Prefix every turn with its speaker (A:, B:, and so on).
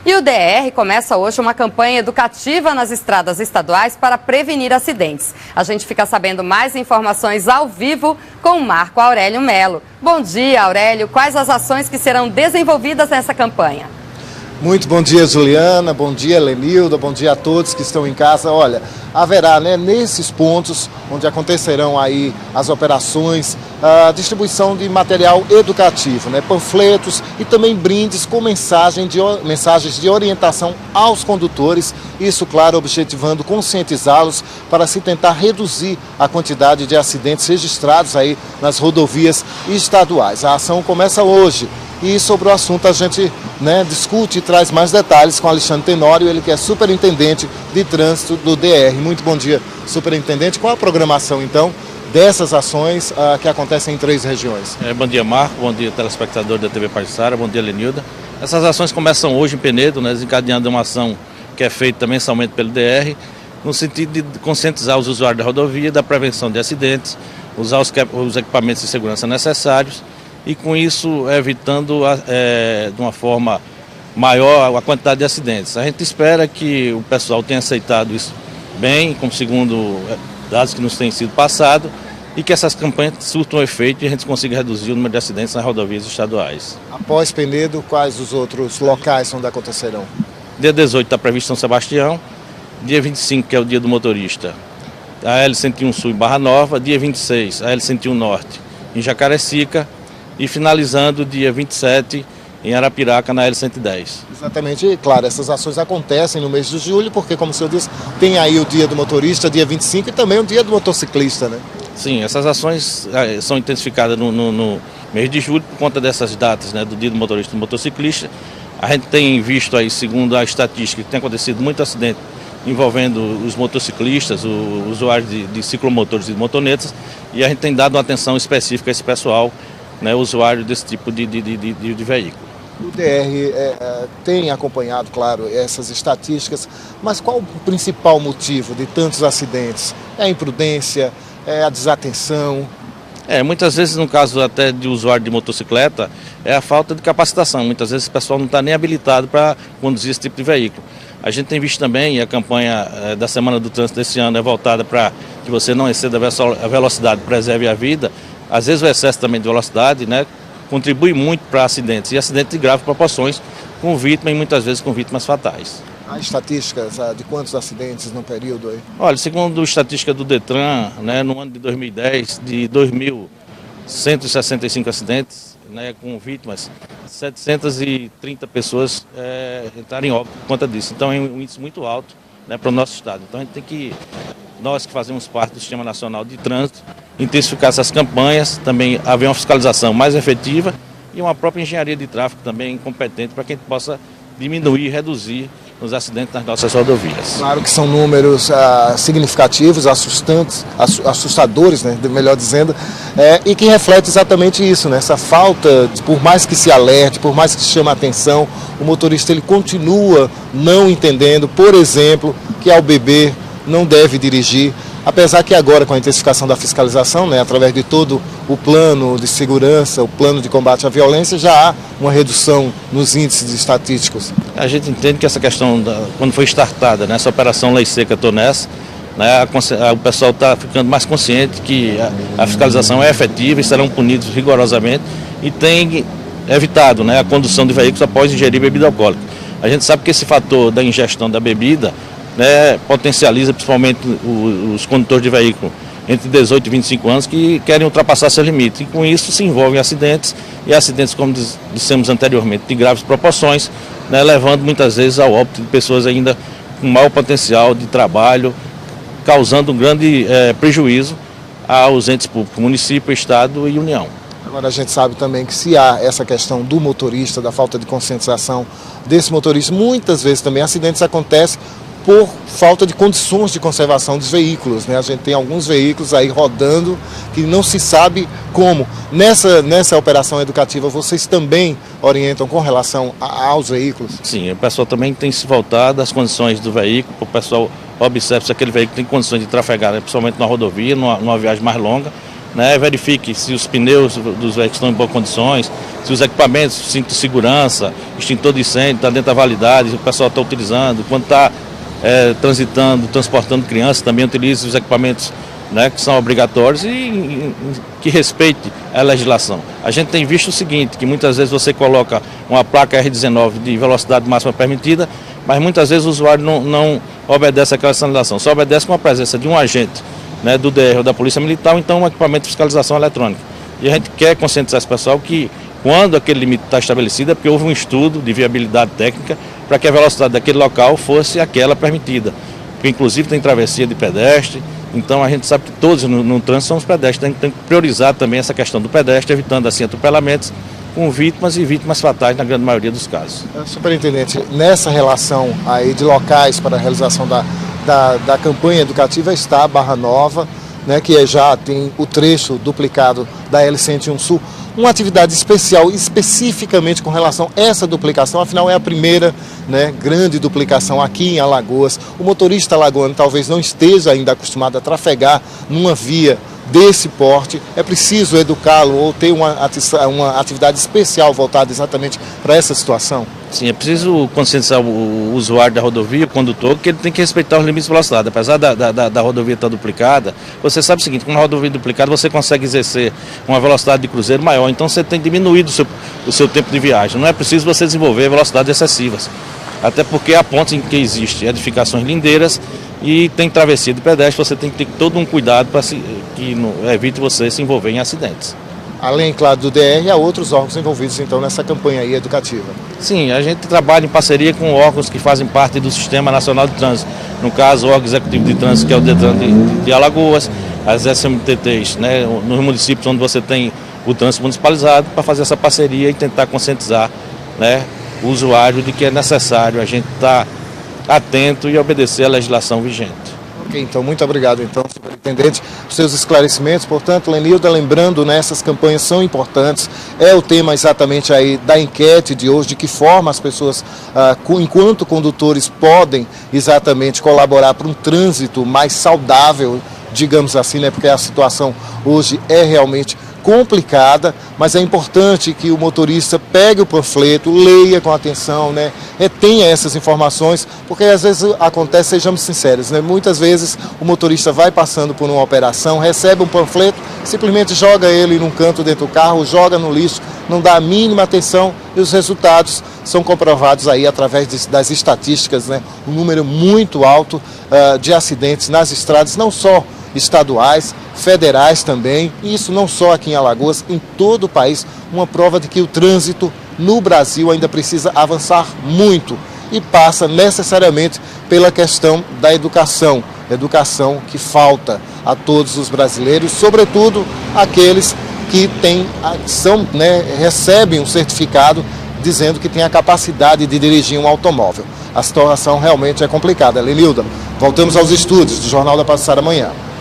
A: E o DR começa hoje uma campanha educativa nas estradas estaduais para prevenir acidentes. A gente fica sabendo mais informações ao vivo com o Marco Aurélio Melo. Bom dia, Aurélio. Quais as ações que serão desenvolvidas nessa campanha?
B: Muito bom dia, Juliana, bom dia, Lenilda, bom dia a todos que estão em casa. Olha, haverá, nesses pontos onde acontecerão aí as operações, a distribuição de material educativo, panfletos e também brindes com mensagens de orientação aos condutores, isso, claro, objetivando conscientizá-los para se tentar reduzir a quantidade de acidentes registrados aí nas rodovias estaduais. A ação começa hoje. E sobre o assunto a gente discute e traz mais detalhes com Alexandre Tenório, ele que é superintendente de trânsito do DR. Muito bom dia, superintendente. Qual a programação, então, dessas ações que acontecem em 3 regiões?
C: Bom dia, Marco. Bom dia, telespectador da TV Pajuçara. Bom dia, Lenilda. Essas ações começam hoje em Penedo, desencadeando uma ação que é feita também somente pelo DR, no sentido de conscientizar os usuários da rodovia da prevenção de acidentes, usar os equipamentos de segurança necessários, e com isso evitando de uma forma maior a quantidade de acidentes. A gente espera que o pessoal tenha aceitado isso bem, como segundo dados que nos têm sido passados, e que essas campanhas surtam efeito e a gente consiga reduzir o número de acidentes nas rodovias estaduais.
B: Após Penedo, quais os outros locais onde acontecerão?
C: Dia 18 está previsto São Sebastião, dia 25, que é o dia do motorista, a L101 Sul em Barra Nova, dia 26, a L101 Norte em Jacarecica, e finalizando dia 27 em Arapiraca, na L110.
B: Exatamente, e claro, essas ações acontecem no mês de julho, porque, como o senhor disse, tem aí o dia do motorista, dia 25, e também o dia do motociclista,
C: Sim, essas ações são intensificadas no mês de julho por conta dessas datas, do dia do motorista e do motociclista. A gente tem visto aí, segundo a estatística, que tem acontecido muito acidente envolvendo os motociclistas, os usuários de ciclomotores e de motonetas, e a gente tem dado uma atenção específica a esse pessoal, usuário desse tipo de veículo.
B: O DR tem acompanhado, claro, essas estatísticas, mas qual o principal motivo de tantos acidentes? É a imprudência, é a desatenção?
C: Muitas vezes, no caso até de usuário de motocicleta, é a falta de capacitação. Muitas vezes o pessoal não está nem habilitado para conduzir esse tipo de veículo. A gente tem visto também, e a campanha da Semana do Trânsito desse ano é voltada para que você não exceda a velocidade, preserve a vida. Às vezes o excesso também de velocidade contribui muito para acidentes, e acidentes de graves proporções, com vítimas e muitas vezes com vítimas fatais.
B: Há estatísticas de quantos acidentes no período aí?
C: Olha, segundo a estatística do Detran, no ano de 2010, de 2.165 acidentes, com vítimas, 730 pessoas entraram em óbito por conta disso. Então é um índice muito alto para o nosso estado. Então a gente tem que, nós que fazemos parte do Sistema Nacional de Trânsito, intensificar essas campanhas, também haver uma fiscalização mais efetiva e uma própria engenharia de tráfego também competente para que a gente possa diminuir e reduzir os acidentes nas nossas rodovias.
B: Claro que são números significativos, assustadores, melhor dizendo, e que reflete exatamente isso, essa falta, por mais que se alerte, por mais que se chame a atenção, o motorista ele continua não entendendo, por exemplo, que ao beber não deve dirigir. Apesar que agora, com a intensificação da fiscalização, através de todo o plano de segurança, o plano de combate à violência, já há uma redução nos índices estatísticos.
C: A gente entende que essa questão, quando foi startada, essa operação Lei Seca Tô Nessa, o pessoal está ficando mais consciente que a fiscalização é efetiva e serão punidos rigorosamente, e tem evitado a condução de veículos após ingerir bebida alcoólica. A gente sabe que esse fator da ingestão da bebida potencializa principalmente os condutores de veículo entre 18 e 25 anos que querem ultrapassar seu limite, e com isso se envolvem acidentes, e acidentes, como dissemos anteriormente, de graves proporções, levando muitas vezes ao óbito de pessoas ainda com mau potencial de trabalho, causando um grande prejuízo aos entes públicos, município, estado e União.
B: Agora a gente sabe também que se há essa questão do motorista, da falta de conscientização desse motorista, muitas vezes também acidentes acontecem por falta de condições de conservação dos veículos. A gente tem alguns veículos aí rodando que não se sabe como. Nessa operação educativa, vocês também orientam com relação aos veículos?
C: Sim, o pessoal também tem se voltado às condições do veículo, o pessoal observa se aquele veículo tem condições de trafegar, principalmente na rodovia, numa viagem mais longa, né, verifique se os pneus dos veículos estão em boas condições, se os equipamentos, cinto de segurança, extintor de incêndio, está dentro da validade, o pessoal está utilizando, quando está transitando, transportando crianças, também utilize os equipamentos, né, que são obrigatórios e que respeite a legislação. A gente tem visto o seguinte, que muitas vezes você coloca uma placa R19 de velocidade máxima permitida, mas muitas vezes o usuário não obedece àquela sinalização, só obedece com a presença de um agente, né, do DR ou da Polícia Militar, ou então um equipamento de fiscalização eletrônica. E a gente quer conscientizar esse pessoal que quando aquele limite está estabelecido é porque houve um estudo de viabilidade técnica para que a velocidade daquele local fosse aquela permitida. Porque inclusive tem travessia de pedestre, então a gente sabe que todos no trânsito somos pedestres, então tem que priorizar também essa questão do pedestre, evitando assim atropelamentos com vítimas e vítimas fatais na grande maioria dos casos.
B: Superintendente, nessa relação aí de locais para a realização da campanha educativa está a Barra Nova, né, que já tem o trecho duplicado da L101 Sul, uma atividade especial especificamente com relação a essa duplicação, afinal é a primeira, né, grande duplicação aqui em Alagoas. O motorista alagoano talvez não esteja ainda acostumado a trafegar numa via desse porte, é preciso educá-lo ou ter uma atividade especial voltada exatamente para essa situação?
C: Sim, é preciso conscientizar o usuário da rodovia, o condutor, que ele tem que respeitar os limites de velocidade. Apesar da rodovia estar duplicada, você sabe o seguinte, com uma rodovia duplicada você consegue exercer uma velocidade de cruzeiro maior, então você tem diminuído o seu tempo de viagem. Não é preciso você desenvolver velocidades excessivas, até porque há pontos em que existem edificações lindeiras e tem travessia de pedestre, você tem que ter todo um cuidado para que evite você se envolver em acidentes.
B: Além, claro, do DR, há outros órgãos envolvidos, então, nessa campanha aí educativa.
C: Sim, a gente trabalha em parceria com órgãos que fazem parte do Sistema Nacional de Trânsito. No caso, o órgão executivo de trânsito, que é o DETRAN de Alagoas, as SMTTs, né, nos municípios onde você tem o trânsito municipalizado, para fazer essa parceria e tentar conscientizar, né, o usuário de que é necessário a gente estar atento e obedecer à legislação vigente.
B: Ok, então, muito obrigado, então, superintendente, por seus esclarecimentos. Portanto, Lenilda, lembrando, né, essas campanhas são importantes, é o tema exatamente aí da enquete de hoje, de que forma as pessoas, enquanto condutores, podem exatamente colaborar para um trânsito mais saudável, digamos assim, né, porque a situação hoje é realmente complicada, mas é importante que o motorista pegue o panfleto, leia com atenção, né, retenha essas informações, porque às vezes acontece, sejamos sinceros, né, muitas vezes o motorista vai passando por uma operação, recebe um panfleto, simplesmente joga ele num canto dentro do carro, joga no lixo, não dá a mínima atenção e os resultados são comprovados aí através das estatísticas, né, um número muito alto de acidentes nas estradas, não só estaduais, federais também, e isso não só aqui em Alagoas, em todo o país, uma prova de que o trânsito no Brasil ainda precisa avançar muito e passa necessariamente pela questão da educação que falta a todos os brasileiros, sobretudo aqueles que recebem um certificado dizendo que tem a capacidade de dirigir um automóvel. A situação realmente é complicada. Lenilda, voltamos aos estúdios do Jornal da Passada amanhã.